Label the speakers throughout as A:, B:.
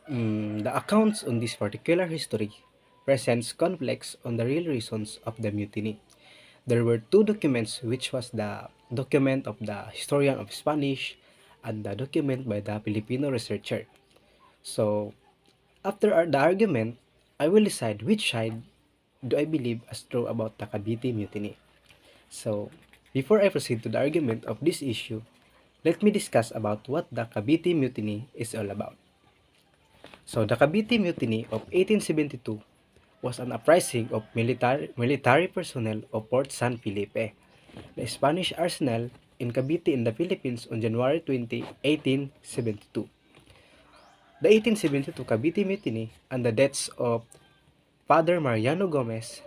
A: The accounts on this particular history presents conflicts on the real reasons of the mutiny. There were two documents, which was the document of the historian of Spanish and the document by the Filipino researcher. So, after the argument, I will decide which side do I believe as true about the Cavite mutiny. So, before I proceed to the argument of this issue, let me discuss about what the Cavite mutiny is all about. So, the Cavite Mutiny of 1872 was an uprising of military personnel of Port San Felipe, the Spanish arsenal in Cavite in the Philippines on January 20, 1872. The 1872 Cavite Mutiny and the deaths of Father Mariano Gomez,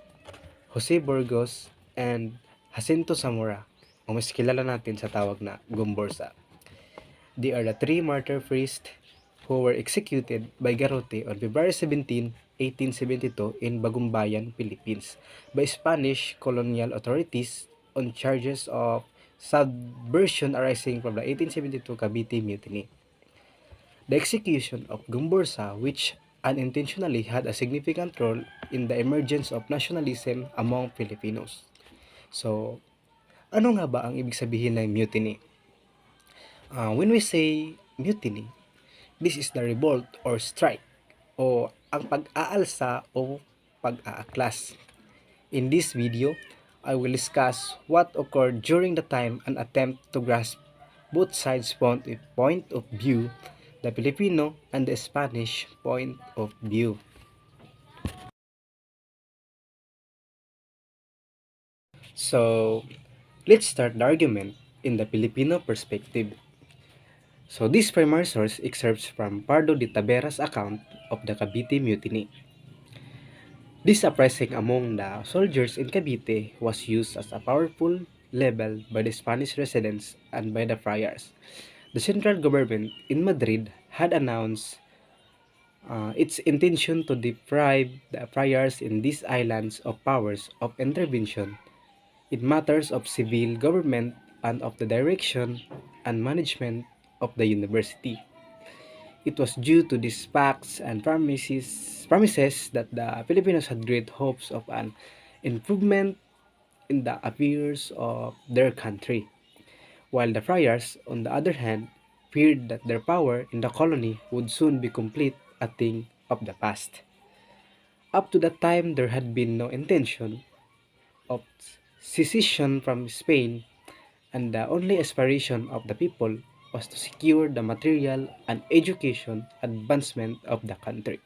A: Jose Burgos, and Jacinto Zamora, o mas kilala natin sa tawag na Gumborsa. They are the three martyr priests who were executed by Garrote on February 17, 1872 in Bagumbayan, Philippines by Spanish colonial authorities on charges of subversion arising from the 1872 Cavite Mutiny. The execution of Gumbursa, which unintentionally had a significant role in the emergence of nationalism among Filipinos. So, ano nga ba ang ibig sabihin ng mutiny? When we say mutiny, this is the revolt or strike o ang pag-aalsa o pag-aaklas. In this video, I will discuss what occurred during the time and attempt to grasp both sides' point of view, the Filipino and the Spanish point of view. So, let's start the argument in the Filipino perspective. So, this primary source excerpts from Pardo de Tavera's account of the Cavite Mutiny. This uprising among the soldiers in Cavite was used as a powerful level by the Spanish residents and by the friars. The central government in Madrid had announced its intention to deprive the friars in these islands of powers of intervention in matters of civil government and of the direction and management of the university. It was due to these facts and promises that the Filipinos had great hopes of an improvement in the affairs of their country, while the friars, on the other hand, feared that their power in the colony would soon be complete a thing of the past. Up to that time, there had been no intention of secession from Spain, and the only aspiration of the people was to secure the material and education advancement of the country.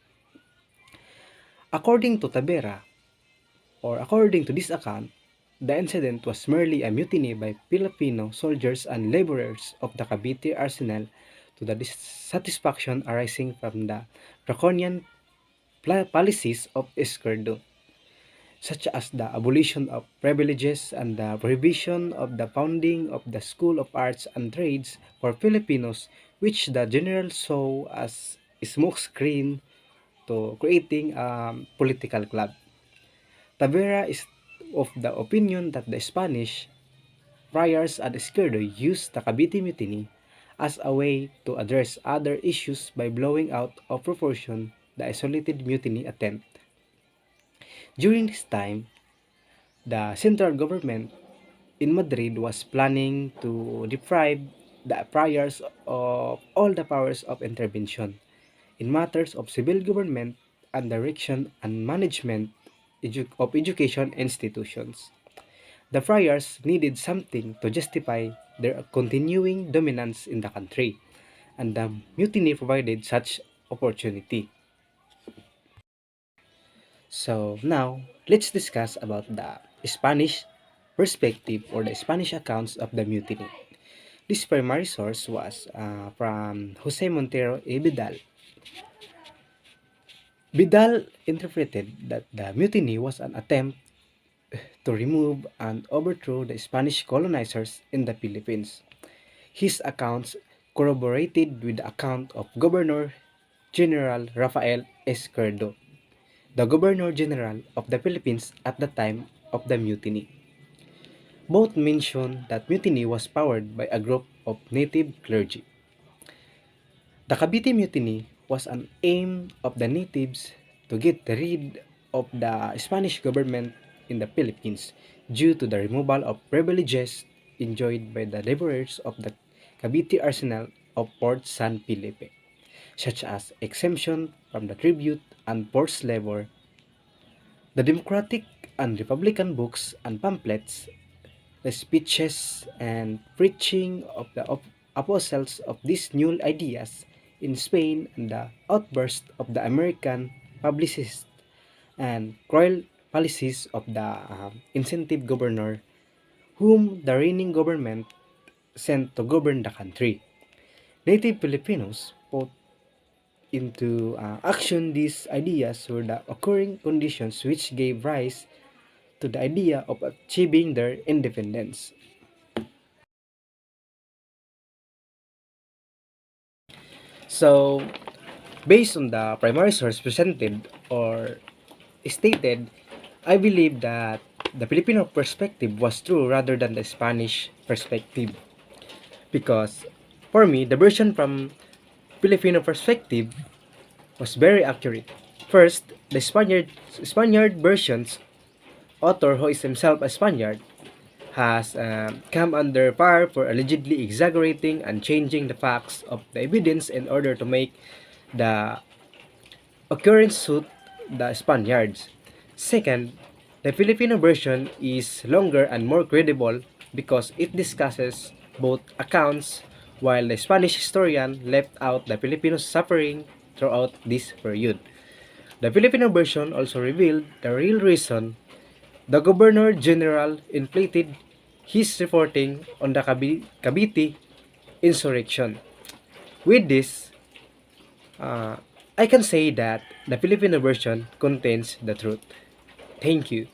A: According to Tabera, or according to this account, the incident was merely a mutiny by Filipino soldiers and laborers of the Cavite arsenal to the dissatisfaction arising from the draconian policies of Esquerdo, such as the abolition of privileges and the prohibition of the founding of the School of Arts and Trades for Filipinos, which the general saw as a smokescreen to creating a political club. Tavera is of the opinion that the Spanish friars and Izquierdo used the Cavite Mutiny as a way to address other issues by blowing out of proportion the isolated mutiny attempt. During this time, the central government in Madrid was planning to deprive the friars of all the powers of intervention in matters of civil government and direction and management of education institutions. The friars needed something to justify their continuing dominance in the country, and the mutiny provided such opportunity. So now, let's discuss about the Spanish perspective or the Spanish accounts of the mutiny. This primary source was from Jose Montero y Vidal. Vidal interpreted that the mutiny was an attempt to remove and overthrow the Spanish colonizers in the Philippines. His accounts corroborated with the account of Governor General Rafael Esquerdo, the Governor General of the Philippines at the time of the mutiny. Both mention that mutiny was powered by a group of native clergy. The Cavite Mutiny was an aim of the natives to get rid of the Spanish government in the Philippines due to the removal of privileges enjoyed by the laborers of the Cavite arsenal of Port San Felipe, such as exemption from the tribute and forced labor. The Democratic and Republican books and pamphlets, the speeches and preaching of the apostles of these new ideas in Spain, and the outburst of the American publicists and cruel policies of the incentive governor whom the reigning government sent to govern the country. Native Filipinos put into action these ideas were the occurring conditions which gave rise to the idea of achieving their independence. So, based on the primary source presented or stated, I believe that the Filipino perspective was true rather than the Spanish perspective. Because for me, the version from Filipino perspective was very accurate. First, the Spaniard version's author, who is himself a Spaniard, has come under fire for allegedly exaggerating and changing the facts of the evidence in order to make the occurrence suit the Spaniards. Second, the Filipino version is longer and more credible because it discusses both accounts, while the Spanish historian left out the Filipino suffering throughout this period. The Filipino version also revealed the real reason the Governor General inflated his reporting on the Cavite insurrection. With this, uh, I can say that the Filipino version contains the truth. Thank you.